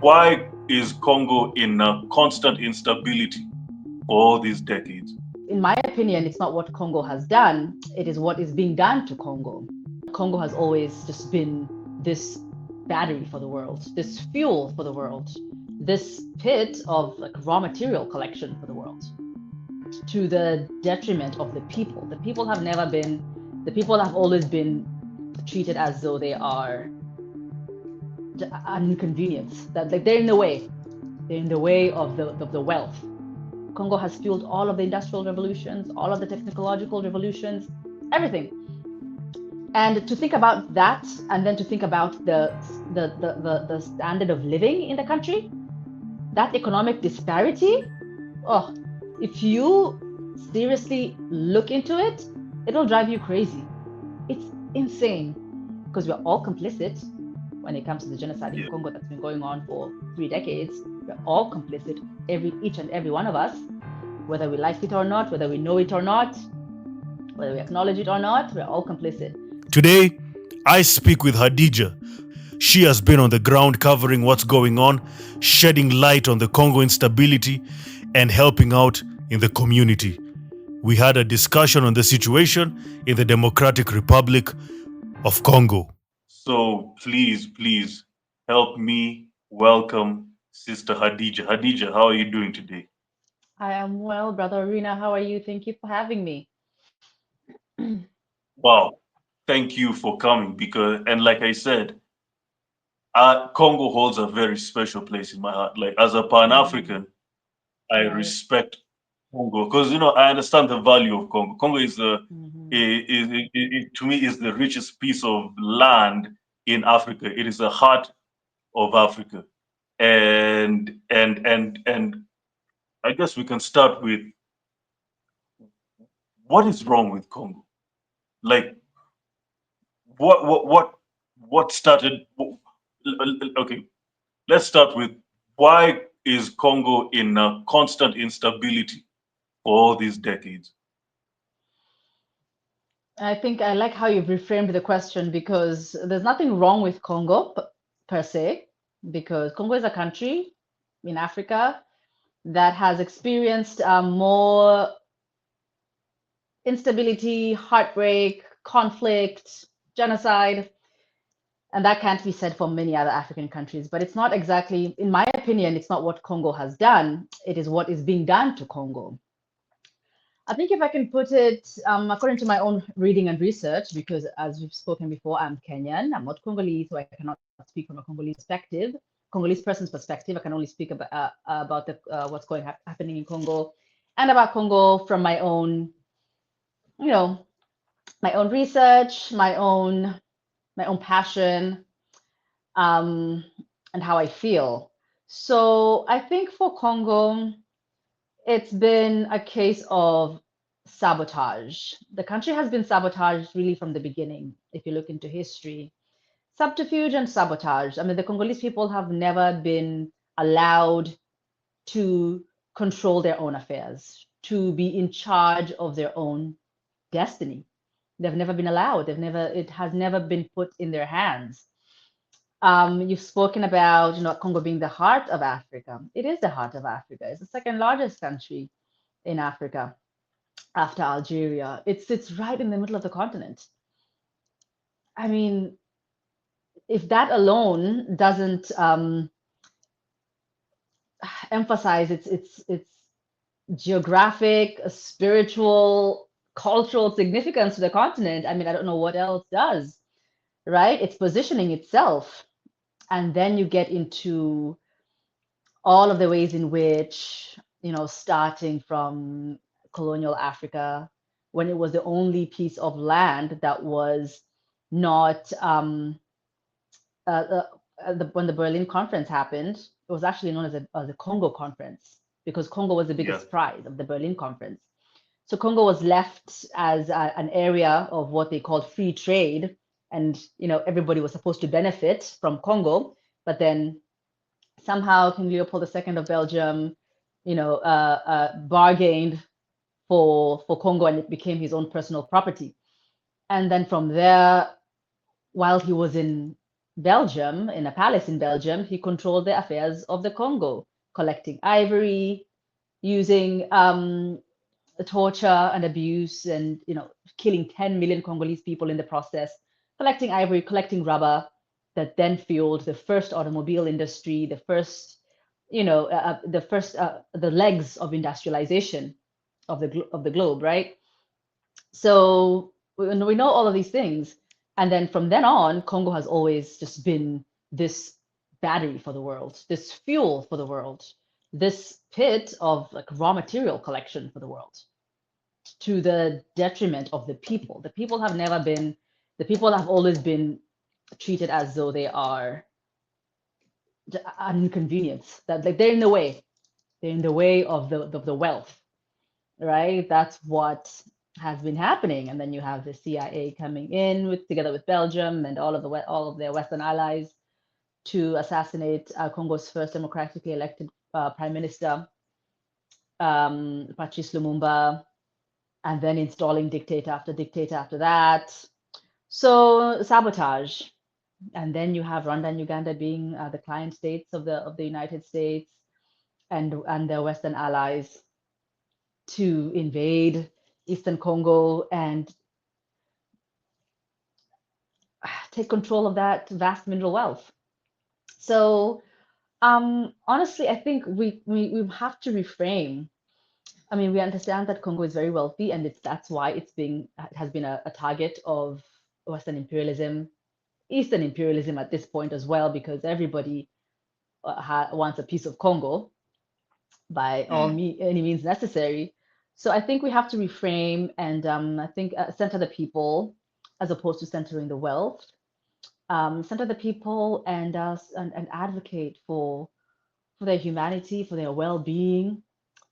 Why is Congo in constant instability for all these decades? In my opinion, it's not what Congo has done, it is what is being done to Congo. Congo has always just been this battery for the world, this fuel for the world, this pit of like raw material collection for the world, to the detriment of the people. The people have always been treated as though they are an inconvenience, that like they're in the way. They're in the way of the wealth. Congo has fueled all of the industrial revolutions, all of the technological revolutions, everything. And to think about that, and then to think about the standard of living in the country, that economic disparity, oh, if you seriously look into it, it'll drive you crazy. It's insane because we're all complicit when it comes to the genocide in Congo that's been going on for 3 decades. We're all complicit, each and every one of us, whether we like it or not, whether we know it or not, whether we acknowledge it or not, we're all complicit. Today, I speak with Hadija. She has been on the ground covering what's going on, shedding light on the Congo instability, and helping out in the community. We had a discussion on the situation in the Democratic Republic of Congo. So please help me welcome Sister Hadija. Hadija, how are you doing today? I am well, Brother Arena. How are you? Thank you for having me. Wow, thank you for coming and like I said, Congo holds a very special place in my heart. Like as a Pan-African, I respect Congo because I understand the value of Congo. Congo is to me is the richest piece of land in Africa. It is the heart of Africa, and I guess we can start with what is wrong with Congo. Like what started? Okay, let's start with why is Congo in constant instability for all these decades? I think I like how you've reframed the question because there's nothing wrong with Congo per se, because Congo is a country in Africa that has experienced more instability, heartbreak, conflict, genocide, and that can't be said for many other African countries. But it's not exactly, in my opinion, it's not what Congo has done, it is what is being done to Congo. I think if I can put it, according to my own reading and research, because as we've spoken before, I'm Kenyan, I'm not Congolese, so I cannot speak from a Congolese person's perspective. I can only speak about what's happening in Congo, and about Congo from my own, my own research, my own passion, and how I feel. So I think for Congo, it's been a case of sabotage. The country has been sabotaged really from the beginning. If you look into history, subterfuge and sabotage. I mean, the Congolese people have never been allowed to control their own affairs, to be in charge of their own destiny. They've never been allowed. It has never been put in their hands. You've spoken about, Congo being the heart of Africa. It is the heart of Africa. It's the second largest country in Africa after Algeria. It sits right in the middle of the continent. I mean, if that alone doesn't emphasize its geographic, spiritual, cultural significance to the continent, I mean, I don't know what else does, right? It's positioning itself. And then you get into all of the ways in which, starting from colonial Africa, when it was the only piece of land that was not, when the Berlin Conference happened, it was actually known as the Congo Conference, because Congo was the biggest prize of the Berlin Conference. So Congo was left as an area of what they called free trade, and everybody was supposed to benefit from Congo, but then somehow King Leopold II of Belgium, bargained for Congo, and it became his own personal property. And then from there, while he was in Belgium, in a palace in Belgium, he controlled the affairs of the Congo, collecting ivory, using torture and abuse, and killing 10 million Congolese people in the process, collecting ivory, collecting rubber, that then fueled the first automobile industry, the first, the legs of industrialization of the globe, right? So we know all of these things, and then from then on, Congo has always just been this battery for the world, this fuel for the world, this pit of like raw material collection for the world, to the detriment of the people. The people have always been treated as though they are an inconvenience, that like they're in the way. They're in the way of the wealth, right? That's what has been happening. And then you have the CIA coming in together with Belgium and all of their Western allies to assassinate Congo's first democratically elected prime minister, Patrice Lumumba, and then installing dictator after that. So sabotage. And then you have Rwanda and Uganda being the client states of the United States and their Western allies to invade Eastern Congo and take control of that vast mineral wealth. So honestly, I think we have to reframe. I mean, we understand that Congo is very wealthy, and that's why it has been a target of Western imperialism, Eastern imperialism at this point as well, because everybody wants a piece of Congo by any means necessary. So I think we have to reframe and I think center the people as opposed to centering the wealth. Center the people and advocate for their humanity, for their well-being,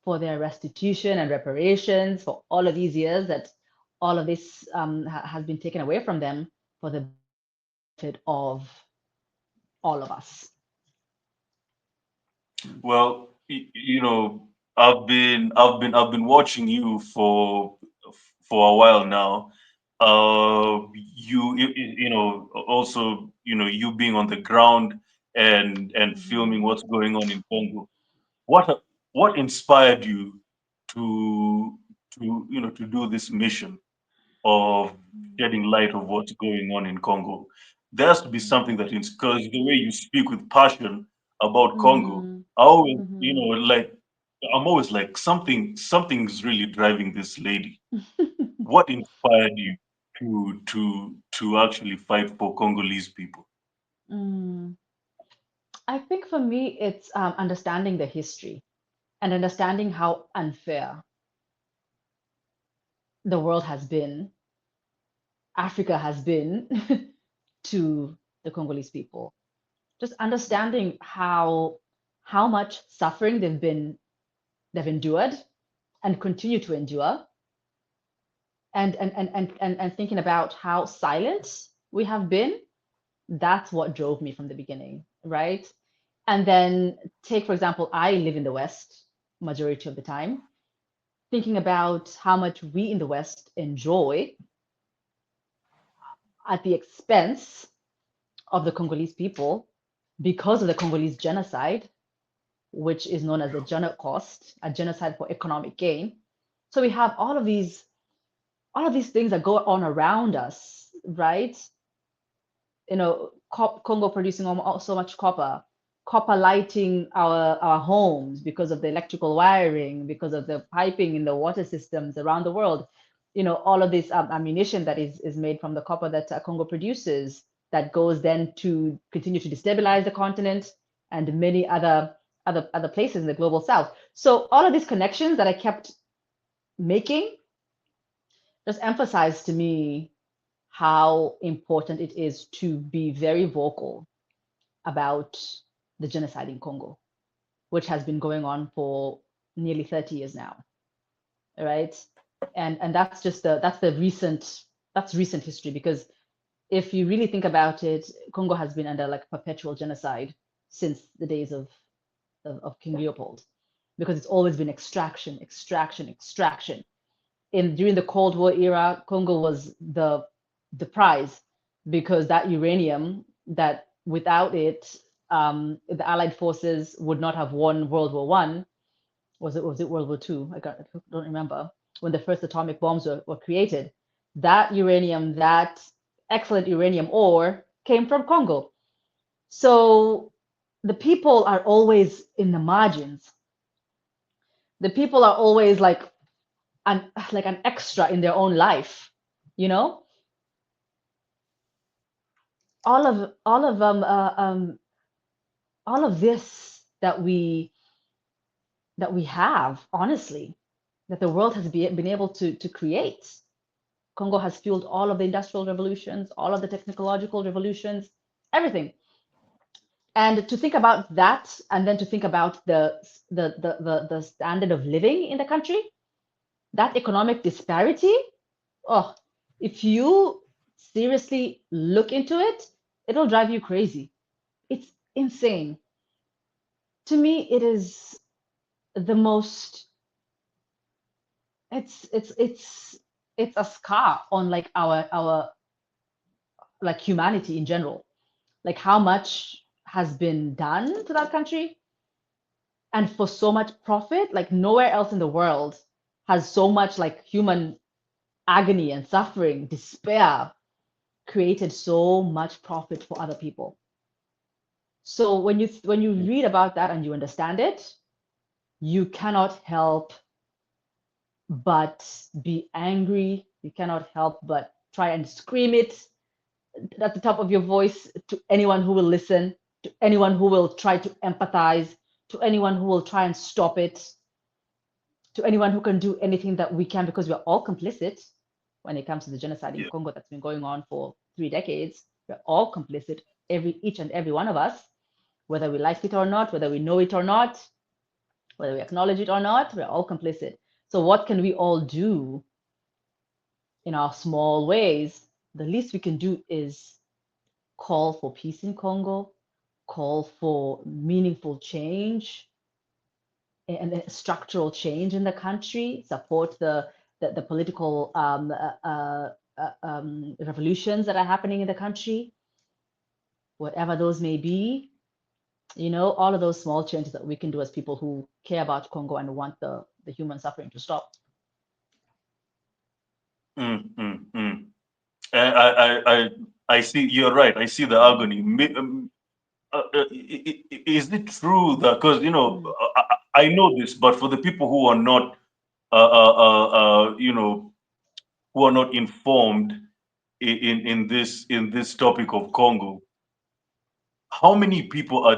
for their restitution and reparations for all of these years that all of this has been taken away from them for the benefit of all of us. Well, I've been watching you for a while now. Also, you being on the ground and filming what's going on in Congo. What what inspired you to do this mission of shedding light of what's going on in Congo? There has to be something that because the way you speak with passion about Congo, Mm-hmm. I always, Mm-hmm. like I'm always like something's really driving this lady. What inspired you to actually fight for Congolese people? Mm. I think for me, it's understanding the history and understanding how unfair the world has been, Africa has been to the Congolese people. Just understanding how much suffering they've endured and continue to endure, and thinking about how silent we have been. That's what drove me from the beginning, right? And then take, for example, I live in the West majority of the time, thinking about how much we in the West enjoy at the expense of the Congolese people because of the Congolese genocide, which is known as the Genocost, a genocide for economic gain. So we have all of these things that go on around us, right? Congo producing so much copper lighting our homes because of the electrical wiring, because of the piping in the water systems around the world. All of this ammunition that is made from the copper that Congo produces, that goes then to continue to destabilize the continent and many other places in the global south. So all of these connections that I kept making just emphasized to me how important it is to be very vocal about the genocide in Congo, which has been going on for nearly 30 years now, right? And that's recent history, because if you really think about it, Congo has been under like perpetual genocide since the days of King Leopold, because it's always been extraction, extraction, extraction. During the Cold War era, Congo was the prize, because that uranium that without it, the Allied forces would not have won World War One. Was it World War Two? I don't remember, when the first atomic bombs were created. That uranium, that excellent uranium ore, came from Congo. So the people are always in the margins. The people are always like an extra in their own life, you know. All of this that we have, honestly, that the world has been able to create. Congo has fueled all of the industrial revolutions, all of the technological revolutions, everything. And to think about that, and then to think about the standard of living in the country, that economic disparity, oh, if you seriously look into it, it'll drive you crazy. It's insane. To me, it is the most, it's a scar on like our like humanity in general, like how much has been done to that country, and for so much profit. Like nowhere else in the world has so much like human agony and suffering, despair, created so much profit for other people. So when you read about that and you understand it, you cannot help but be angry. You cannot help but try and scream it at the top of your voice to anyone who will listen, to anyone who will try to empathize, to anyone who will try and stop it, to anyone who can do anything that we can, because we're all complicit when it comes to the genocide in Congo that's been going on for 3 decades. We're all complicit, each and every one of us, whether we like it or not, whether we know it or not, whether we acknowledge it or not, we're all complicit. So what can we all do in our small ways? The least we can do is call for peace in Congo, call for meaningful change and structural change in the country, support the political revolutions that are happening in the country, whatever those may be. You know, all of those small changes that we can do as people who care about Congo and want the human suffering to stop. I see. You're right. I see the agony. Is it true that, because I know this, but for the people who are not, who are not informed in this topic of Congo, how many people are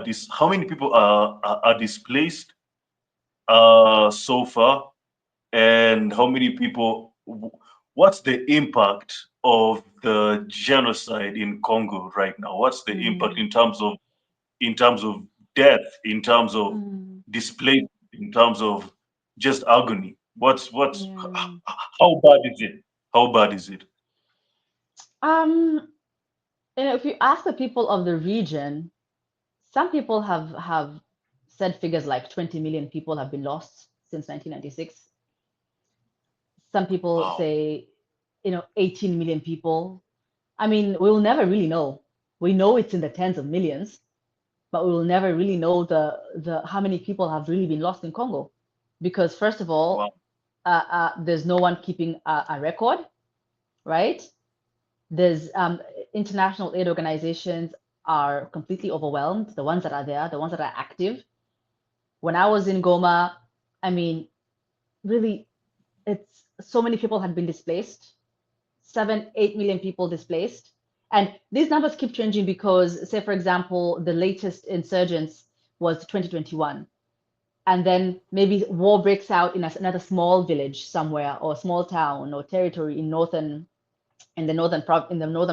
displaced so far, and how many people? What's the impact of the genocide in Congo right now? What's the impact in terms of death, in terms of displacement, in terms of just agony? How bad is it? How bad is it? If you ask the people of the region, some people have said figures like 20 million people have been lost since 1996. Some people say, 18 million people. I mean, we will never really know. We know it's in the tens of millions, but we will never really know the how many people have really been lost in Congo, because first of all, there's no one keeping a record, right? There's international aid organizations are completely overwhelmed. The ones that are there, the ones that are active. When I was in Goma, I mean, really, it's so many people had been displaced, 7-8 million people displaced. And these numbers keep changing because, say, for example, the latest insurgents was 2021. And then maybe war breaks out in another small village somewhere, or small town or territory in the northern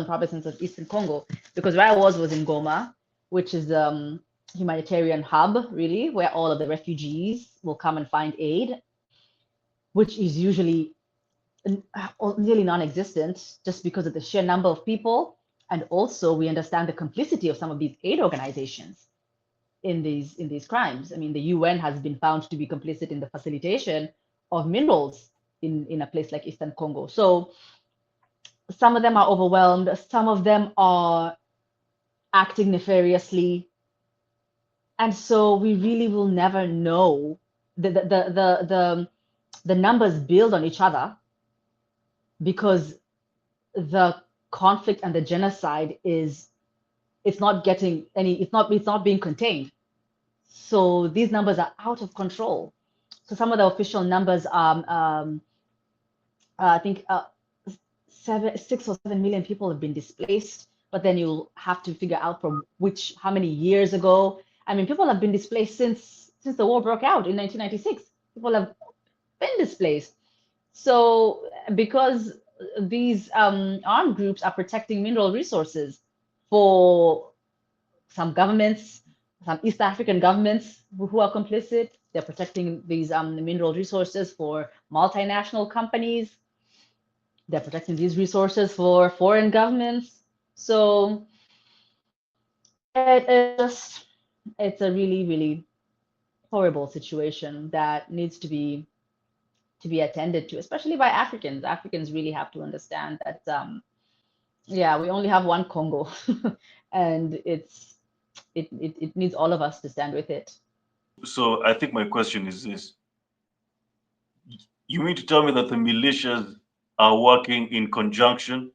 provinces of Eastern Congo. Because where I was in Goma, which is humanitarian hub, really, where all of the refugees will come and find aid, which is usually nearly non-existent just because of the sheer number of people. And also we understand the complicity of some of these aid organizations in these crimes. I mean, the UN has been found to be complicit in the facilitation of minerals in a place like Eastern Congo. So some of them are overwhelmed. Some of them are acting nefariously. And so we really will never know. The numbers build on each other because the conflict and the genocide it's not getting any, it's not being contained. So these numbers are out of control. So some of the official numbers are, I think, 6 or 7 million people have been displaced. But then you'll have to figure out from how many years ago. I mean, people have been displaced since the war broke out in 1996. People have been displaced. So because these armed groups are protecting mineral resources for some governments, some East African governments who are complicit. They're protecting these mineral resources for multinational companies. They're protecting these resources for foreign governments. So it's a really, really horrible situation that needs to be attended to, especially by Africans. Africans really have to understand that, yeah, we only have one Congo, and it needs all of us to stand with it. So I think my question is this. You mean to tell me that the militias are working in conjunction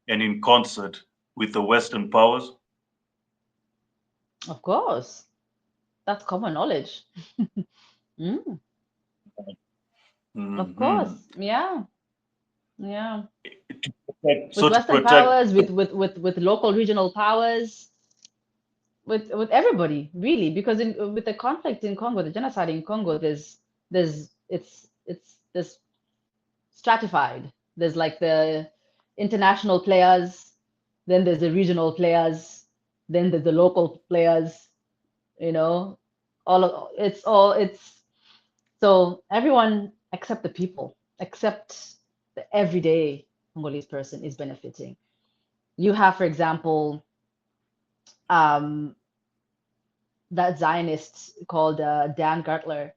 and in concert with the Western powers? Of course, that's common knowledge. Mm, of Hmm. course, yeah, yeah. So With to Western protect, powers, with local regional powers, with everybody, really, because with the conflict in Congo, the genocide in Congo, there's stratified. There's like the international players, then there's the regional players, then there's the local players, you know, it's so everyone except the people, except the everyday Congolese person is benefiting. You have, for example, um, that Zionist called Dan Gertler,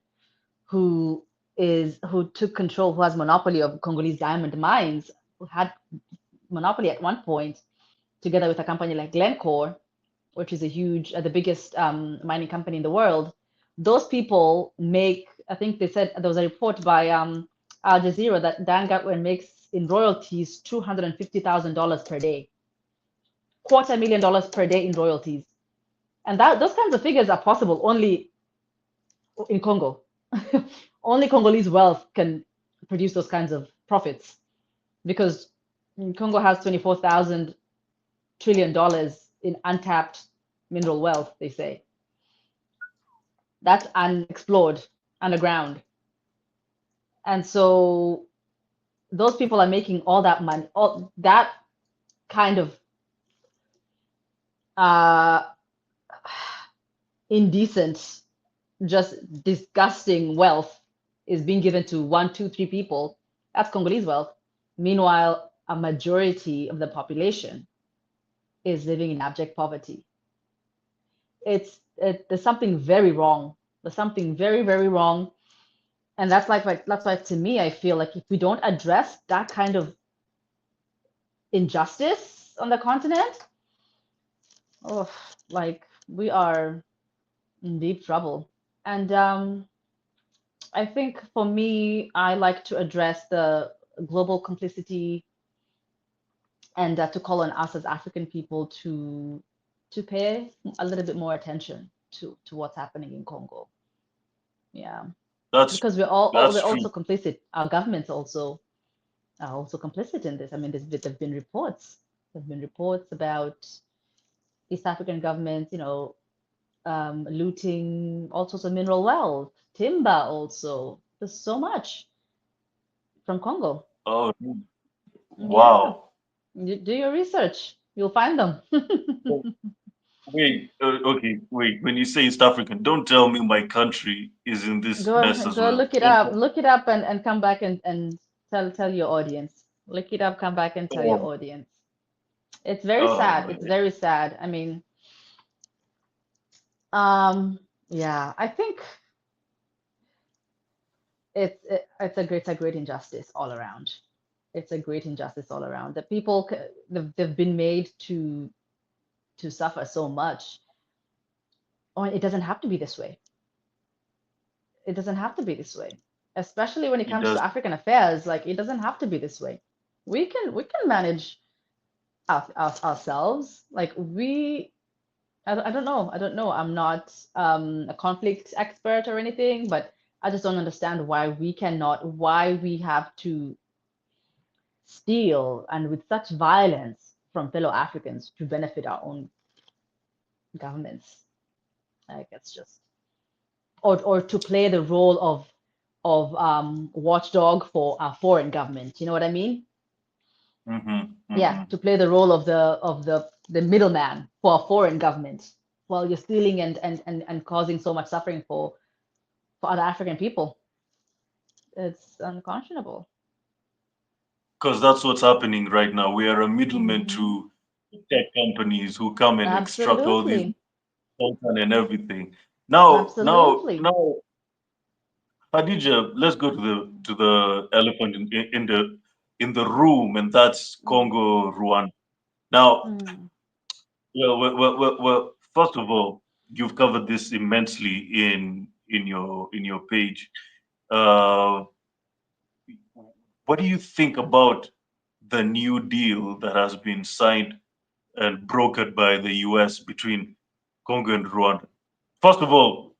who who took control, who has monopoly of Congolese diamond mines, who had monopoly at one point, together with a company like Glencore, which is the biggest mining company in the world. Those people make, I think they said there was a report by Al Jazeera that Dan Gatwin makes in royalties $250,000 per day, $250,000 per day in royalties. And those kinds of figures are possible only in Congo. Only Congolese wealth can produce those kinds of profits because Congo has $24,000 trillion in untapped mineral wealth, they say. That's unexplored underground. And so those people are making all that money, all that kind of uh, indecent, just disgusting wealth is being given to one, two, three people. That's Congolese wealth. Meanwhile, a majority of the population is living in abject poverty. There's something very wrong. There's something very, very wrong. And that's why to me, I feel like if we don't address that kind of injustice on the continent, oh, like we are in deep trouble. And I think for me, I like to address the global complicity and to call on us as African people to pay a little bit more attention to what's happening in Congo. Yeah, that's because we're that's true. also complicit. Our governments also are also complicit in this. I mean, there've been reports. There've been reports about East African governments, looting all sorts of mineral wealth, timber also. There's so much from Congo. Oh, Yeah, wow. you do your research. You'll find them. Wait, okay, wait. When you say East African, don't tell me my country is in this mess as Go well. look it Don't up. tell- Look it up and come back and tell your audience. Look it up, come back and tell your Oh, audience. It's very oh sad. It's man. very sad. I mean, um, yeah, I think it's a great injustice all around. It's a great injustice all around. That people they've been made to to suffer so much. Or it doesn't have to be this way. It doesn't have to be this way, especially when it It comes to does. African affairs. Like it doesn't have to be this way. We can manage ourselves. Like I don't know. I don't know. I'm not a conflict expert or anything, but I just don't understand why we cannot, why we have to steal and with such violence from fellow Africans to benefit our own governments. Like it's just, or to play the role of watchdog for our foreign government. You know what I mean? Yeah, Mm-hmm. to play the role of the middleman for a foreign government while you're stealing and causing so much suffering for other African people. It's unconscionable. Because that's what's happening right now. We are a middleman Hmm. to tech companies who come and extract all these Absolutely. content and everything. Now, Absolutely. Hadija, let's go to the elephant in the room, and that's Congo-Rwanda. Now, Mm. well, first of all, you've covered this immensely in your page. Uh, what do you think about the new deal that has been signed and brokered by the U.S. between Congo and Rwanda? First of all,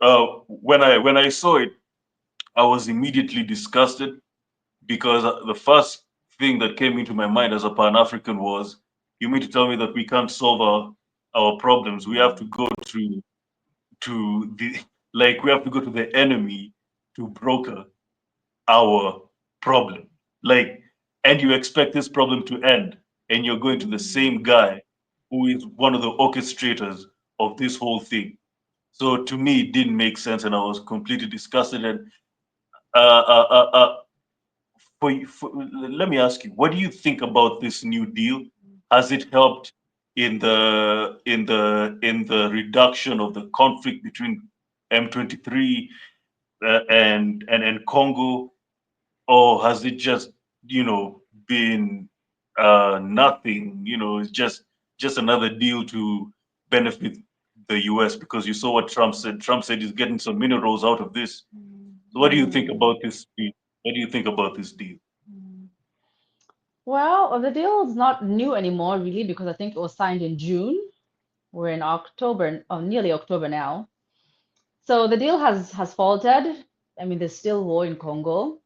when I saw it, I was immediately disgusted because the first thing that came into my mind as a Pan African was, you mean to tell me that we can't solve our problems? We have to go to the like we have to go to the enemy to broker our problem. Like, and you expect this problem to end, and you're going to the same Mm. guy who is one of the orchestrators of this whole thing. So to me, it didn't make sense, and I was completely disgusted. And uh, uh, uh, uh, let me ask you, what do you think about this new deal? Has it helped in the reduction of the conflict between M23 and Congo, or has it just been nothing? It's just another deal to benefit the U.S. because you saw what Trump said. Trump said he's getting some minerals out of this. So what do you think Mm. about this deal? What do you think about this deal? Mm. Well, the deal is not new anymore, really, because I think it was signed in June. We're in October, or nearly October now. So the deal has faltered. I mean, there's still war in Congo.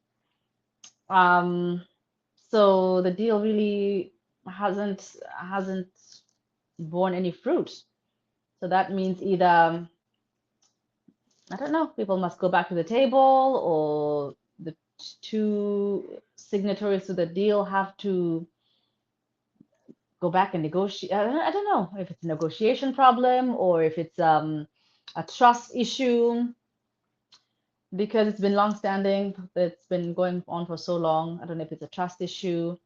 Um, so the deal really hasn't borne any fruit. So that means either, I don't know, people must go back to the table, or the two signatories to the deal have to go back and negotiate. I don't know if it's a negotiation problem or if it's a trust issue because it's been long standing. It's been going on for so long. I don't know if it's a trust issue,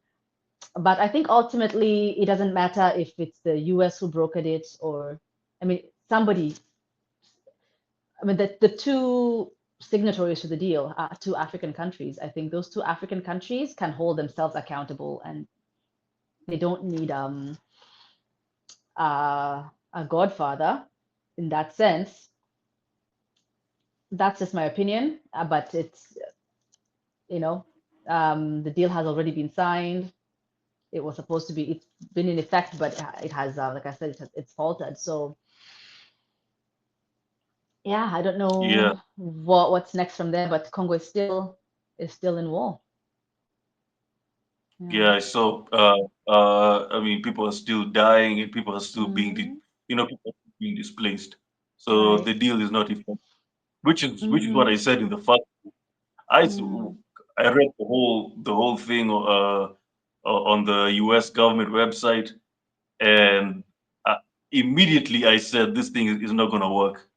but I think ultimately it doesn't matter if it's the US who brokered it or, I mean, somebody, I mean, the two signatories to the deal are two African countries. I think those two African countries can hold themselves accountable and they don't need a godfather in that sense. That's just my opinion, but it's, you know, the deal has already been signed. It was supposed to be, it's been in effect, but it has, like I said, it's faltered. So yeah, I don't Yeah, know what's next from there, but Congo is still in war. Yeah. yeah. I saw. I mean, people are still dying, and people are still Hmm. people are being displaced. So Right. the deal is not effective, which is what I Hmm. said in the first. I s- Hmm. I read the whole thing on the U.S. government website, and uh, immediately I said this thing is not going to work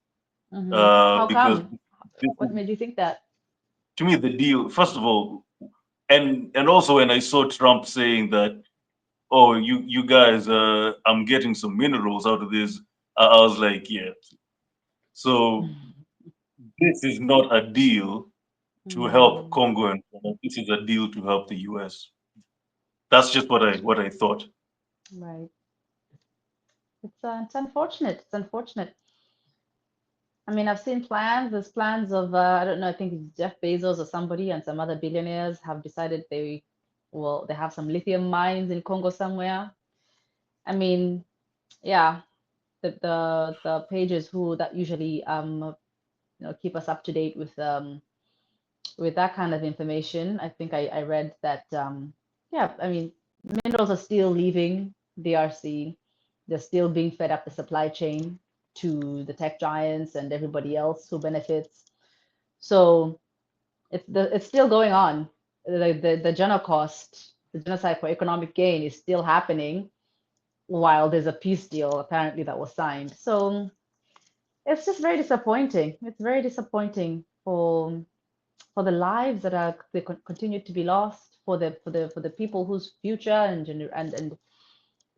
Hmm. How because come? this What made you think that? to me the deal. First of all, and also when I saw Trump saying that, oh, you guys, I'm getting some minerals out of this, I was like, yeah. So this is not a deal to help Mm. Congo, and this is a deal to help the U.S. That's just what I thought. Right. It's unfortunate. It's unfortunate. I mean, I've seen plans. There's plans of I don't know. I think it's Jeff Bezos or somebody and some other billionaires have decided they have some lithium mines in Congo somewhere. I mean, yeah, the pages who that usually keep us up to date with that kind of information. I think I read that yeah, I mean, minerals are still leaving DRC. They're still being fed up the supply chain to the tech giants and everybody else who benefits. So it's still going on. The Genocost, the genocide for economic gain, is still happening while there's a peace deal apparently that was signed. So it's just very disappointing. It's very disappointing for the lives that they continue to be lost, for the people whose future and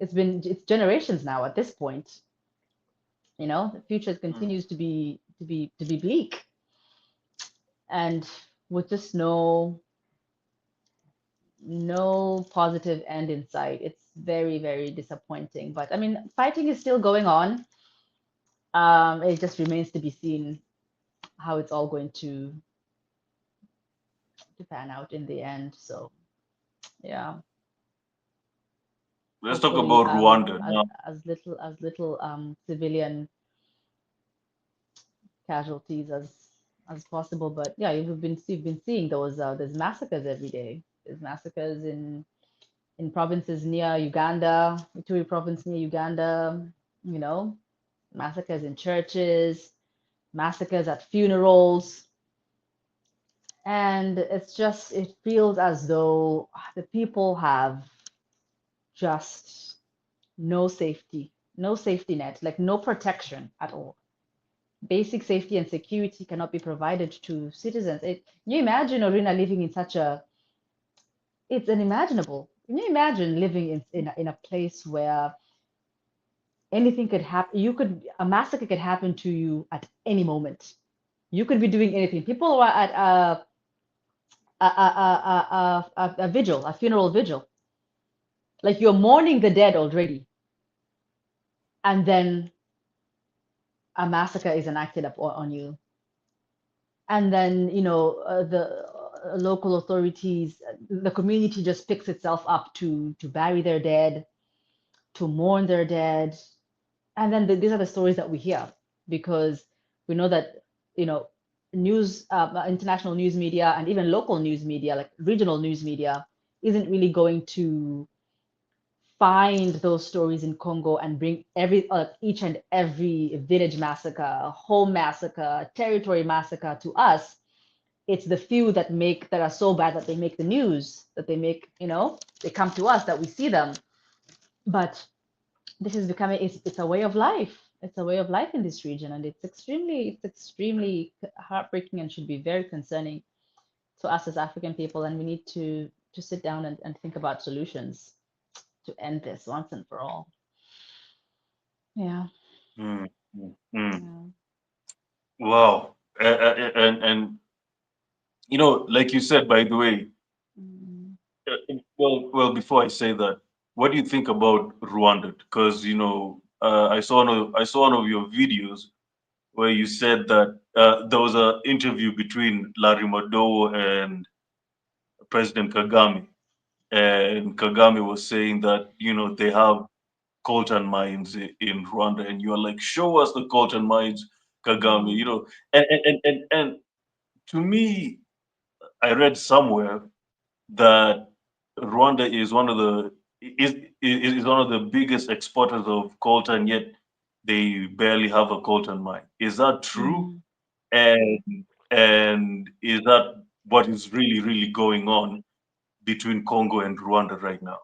it's generations now at this point. The future continues to be bleak, and with just no positive end in sight. It's very, very disappointing. But I mean, fighting is still going on. It just remains to be seen how it's all going to pan out in the end. So yeah, Let's talk hopefully about Rwanda now. as little civilian casualties as possible. But yeah, you've been seeing those there's massacres every day. There's massacres in provinces near Uganda, Ituri province near Uganda, massacres in churches, massacres at funerals. And it feels as though the people have just no safety net, like no protection at all. Basic safety and security cannot be provided to citizens. Can you imagine, Orina, living in it's unimaginable. Can you imagine living in a place where anything could happen? A massacre could happen to you at any moment. You could be doing anything. People are at a vigil, a funeral vigil. Like you're mourning the dead already. And then a massacre is enacted on you. And then, the local authorities, the community just picks itself up to bury their dead, to mourn their dead. And then these are the stories that we hear, because we know that, news, international news media and even local news media, like regional news media, isn't really going to find those stories in Congo and bring each and every village massacre, home massacre, territory massacre to us. It's the few that are so bad that they make the news, that they come to us, that we see them. But this is becoming, it's a way of life. It's a way of life in this region, and it's extremely heartbreaking and should be very concerning to us as African people. And we need to sit down and think about solutions to end this once and for all. Yeah. Mm, mm, mm. Yeah. Wow. And like you said, by the way, well, before I say that, what do you think about Rwanda? Because I saw one of your videos where you said that there was an interview between Larry Madowo and President Kagame, and Kagame was saying that they have coltan mines in Rwanda, and you're like, show us the coltan mines, Kagame. And to me, I read somewhere that Rwanda is one of the biggest exporters of coltan, yet they barely have a coltan mine. Is that true? And is that what is really, really going on between Congo and Rwanda right now?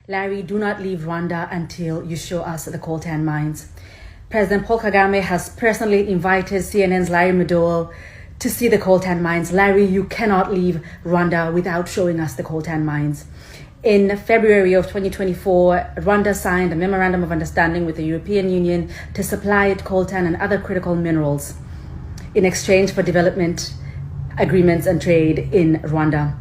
Larry, do not leave Rwanda until you show us the coltan mines. President Paul Kagame has personally invited CNN's Larry Madowo to see the coltan mines. Larry, you cannot leave Rwanda without showing us the coltan mines. In February of 2024, Rwanda signed a memorandum of understanding with the European Union to supply it coltan and other critical minerals in exchange for development agreements and trade in Rwanda.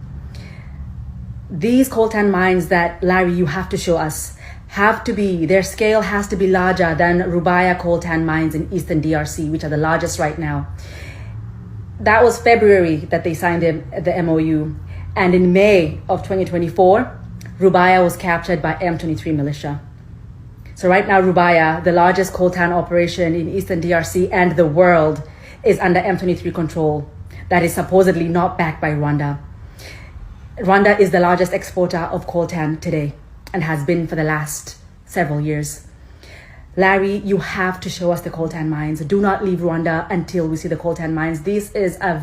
These coltan mines that, Larry, you have to show us, their scale has to be larger than Rubaya coltan mines in Eastern DRC, which are the largest right now. That was February that they signed the MOU. And in May of 2024, Rubaya was captured by M23 militia. So right now, Rubaya, the largest coltan operation in Eastern DRC and the world, is under M23 control. That is supposedly not backed by Rwanda. Rwanda is the largest exporter of coltan today and has been for the last several years. Larry, you have to show us the coltan mines. Do not leave Rwanda until we see the coltan mines. This is a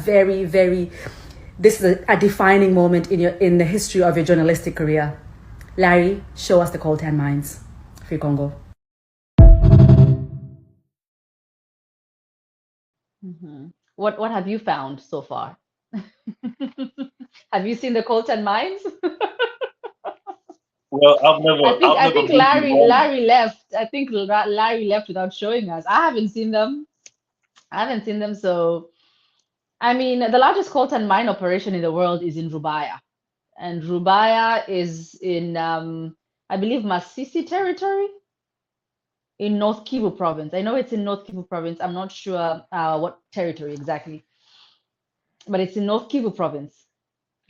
defining moment in the history of your journalistic career. Larry, show us the coltan mines. Free Congo. Mm-hmm. What have you found so far? Have you seen the coltan mines? Well, I've I never think been to Rwanda. Larry left. I think Larry left without showing us. I haven't seen them. So I mean, the largest coltan mine operation in the world is in Rubaya, and Rubaya is in I believe Masisi territory in North Kivu province. I know it's in North Kivu province. I'm not sure what territory exactly, but it's in North Kivu province.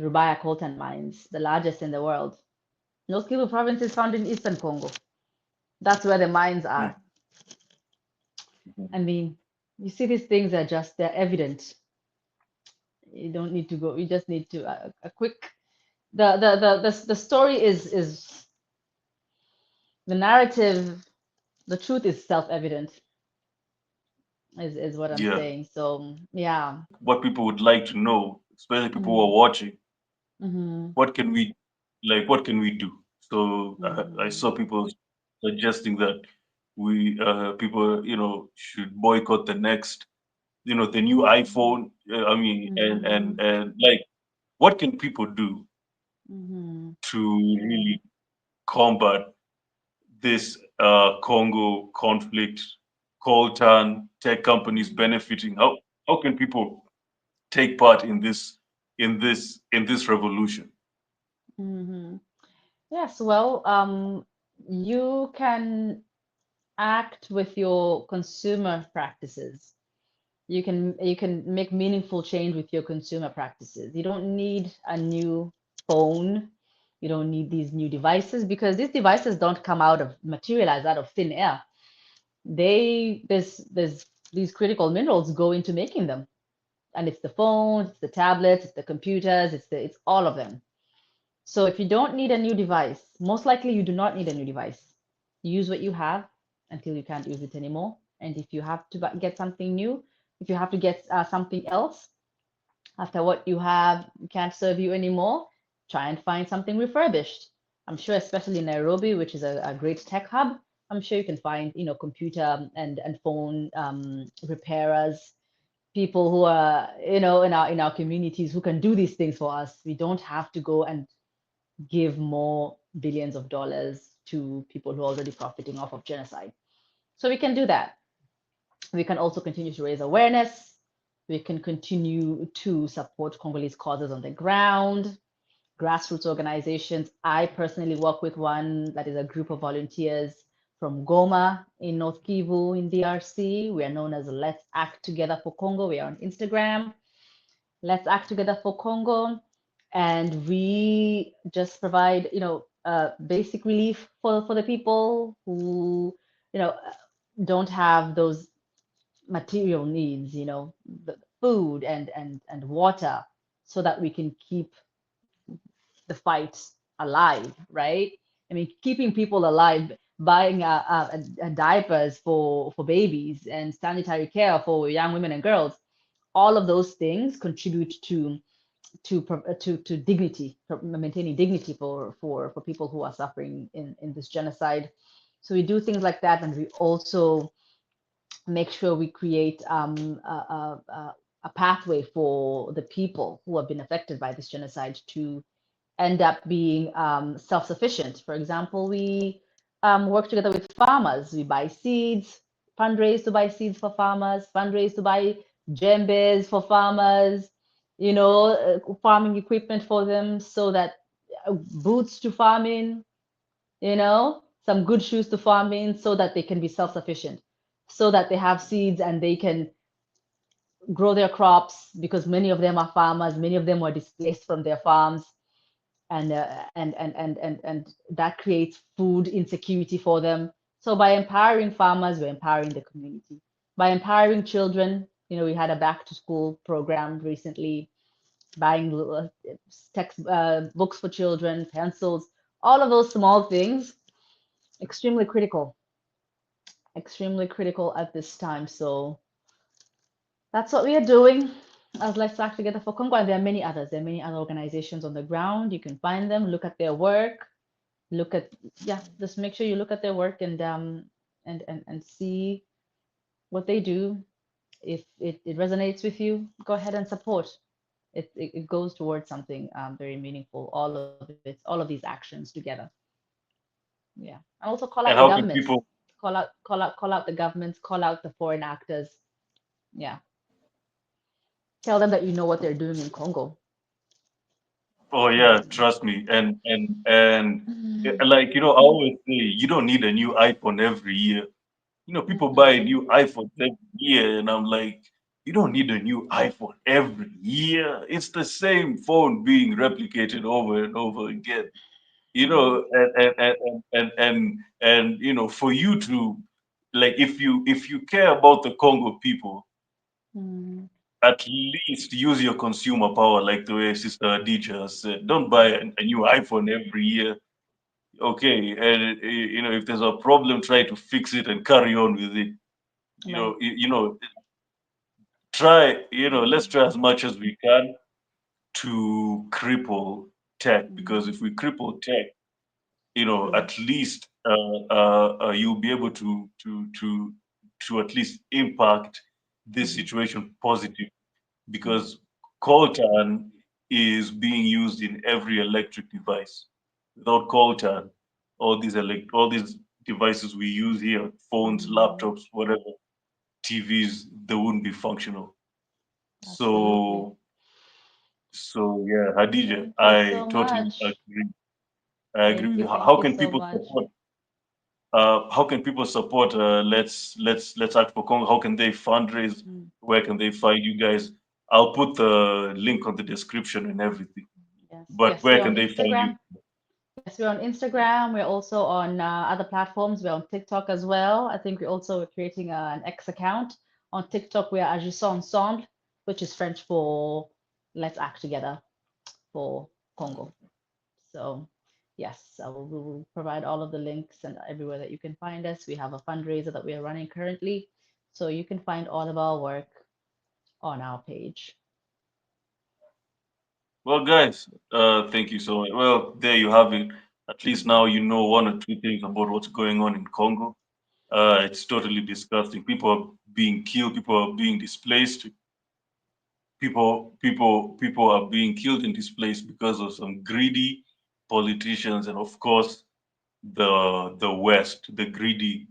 Rubaya coltan mines, the largest in the world. North Kivu province is found in Eastern Congo. That's where the mines are. I mean, you see, these things are just, they're evident. You don't need to go, you just need to a quick, the story is the narrative, the truth is self-evident, is what I'm Yeah. saying. So yeah. What people would like to know, especially people who Mm-hmm. are watching, Mm-hmm. what can we do? So I saw people suggesting that we people should boycott the next the new iPhone. I mean, and like, what can people do Mm-hmm. to really combat this Congo conflict? Coltan, tech companies benefiting. How can people take part in this revolution? Mm-hmm. Yes, well, you can act with your consumer practices. You can make meaningful change with your consumer practices. You don't need a new phone. You don't need these new devices because these devices don't materialize out of thin air. There's these critical minerals go into making them. And it's the phones, it's the tablets, it's the computers, it's all of them. So if you don't need a new device, most likely you do not need a new device. Use what you have until you can't use it anymore. And if you have to get something new, if you have to get something else after what you have can't serve you anymore, try and find something refurbished. I'm sure, especially in Nairobi, which is a great tech hub, I'm sure you can find, computer and phone repairers, people who are, in our communities who can do these things for us. We don't have to go and give more billions of dollars to people who are already profiting off of genocide. So we can do that. We can also continue to raise awareness. We can continue to support Congolese causes on the ground, grassroots organizations. I personally work with one that is a group of volunteers from Goma in North Kivu in DRC. We are known as Let's Act Together for Congo. We are on Instagram. Let's Act Together for Congo. And we just provide, basic relief for the people who, don't have those material needs, the food and water, so that we can keep the fight alive, right? I mean, keeping people alive, buying diapers for babies and sanitary care for young women and girls, all of those things contribute to dignity, maintaining dignity for people who are suffering in this genocide. So we do things like that, and we also make sure we create a pathway for the people who have been affected by this genocide to end up being self-sufficient. For example, we work together with farmers. We buy seeds, fundraise to buy seeds for farmers, fundraise to buy djembes for farmers, farming equipment for them, so that boots to farming, some good shoes to farm in so that they can be self-sufficient, so that they have seeds and they can grow their crops, because many of them are farmers, many of them were displaced from their farms, and that creates food insecurity for them. So by empowering farmers, we're empowering the community. By empowering children, we had a back to school program recently, buying text books for children, pencils, all of those small things, extremely critical at this time. So that's what we are doing as Let's Act Together for Congo. And there are many others. There are many other organizations on the ground. You can find them, look at their work, just make sure you look at their work and see what they do. If it resonates with you, go ahead and support. It goes towards something very meaningful. All of these actions together. Yeah. And also call out And your how can governments. people? Call out the governments, call out the foreign actors. Yeah. Tell them that you know what they're doing in Congo. Oh yeah, trust me. And like I always say, you don't need a new iPhone every year. People buy a new iPhone every year, and I'm like, you don't need a new iPhone every year. It's the same phone being replicated over and over again. And for you to, like, if you care about the Congo people, Mm, at least use your consumer power, like the way Sister Hadija has said. Don't buy a new iPhone every year. Okay, and if there's a problem, try to fix it and carry on with it. right. Let's try as much as we can to cripple tech, because if we cripple tech, True. at least you'll be able to at least impact this situation positive, because coltan is being used in every electric device. Without coltan, all these devices we use here, phones, laptops, whatever, TVs, they wouldn't be functional. Absolutely. So so yeah, Hadija, Thank you I so totally much. agree. I agree with you. How, Thank how you can so people much. support? Let's Act for Congo? How can they fundraise? Mm, Where can they find you guys? I'll put the link on the description and everything. yes. But Yes, where we're on can they find you? Instagram. Yes, we're on Instagram. We're also on other platforms. We're on TikTok as well. I think we also are creating an X account. On TikTok, we are Agissons Ensemble, which is French for Let's Act Together for Congo. So, yes, we will provide all of the links and everywhere that you can find us. We have a fundraiser that we are running currently. So you can find all of our work on our page. Well, guys, thank you so much. Well, there you have it. At least now you know one or two things about what's going on in Congo. It's totally disgusting. People are being killed. People are being displaced. People are being killed and displaced because of some greedy politicians, and of course the West, the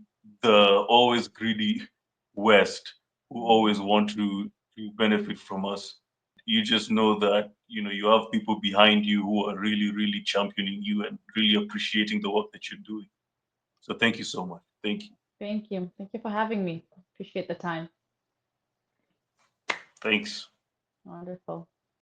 always greedy West, who always want to benefit from us. You just know that you have people behind you who are really really championing you and really appreciating the work that you're doing. So thank you so much. Thank you. Thank you. Thank you for having me. Appreciate the time. Thanks. Wonderful.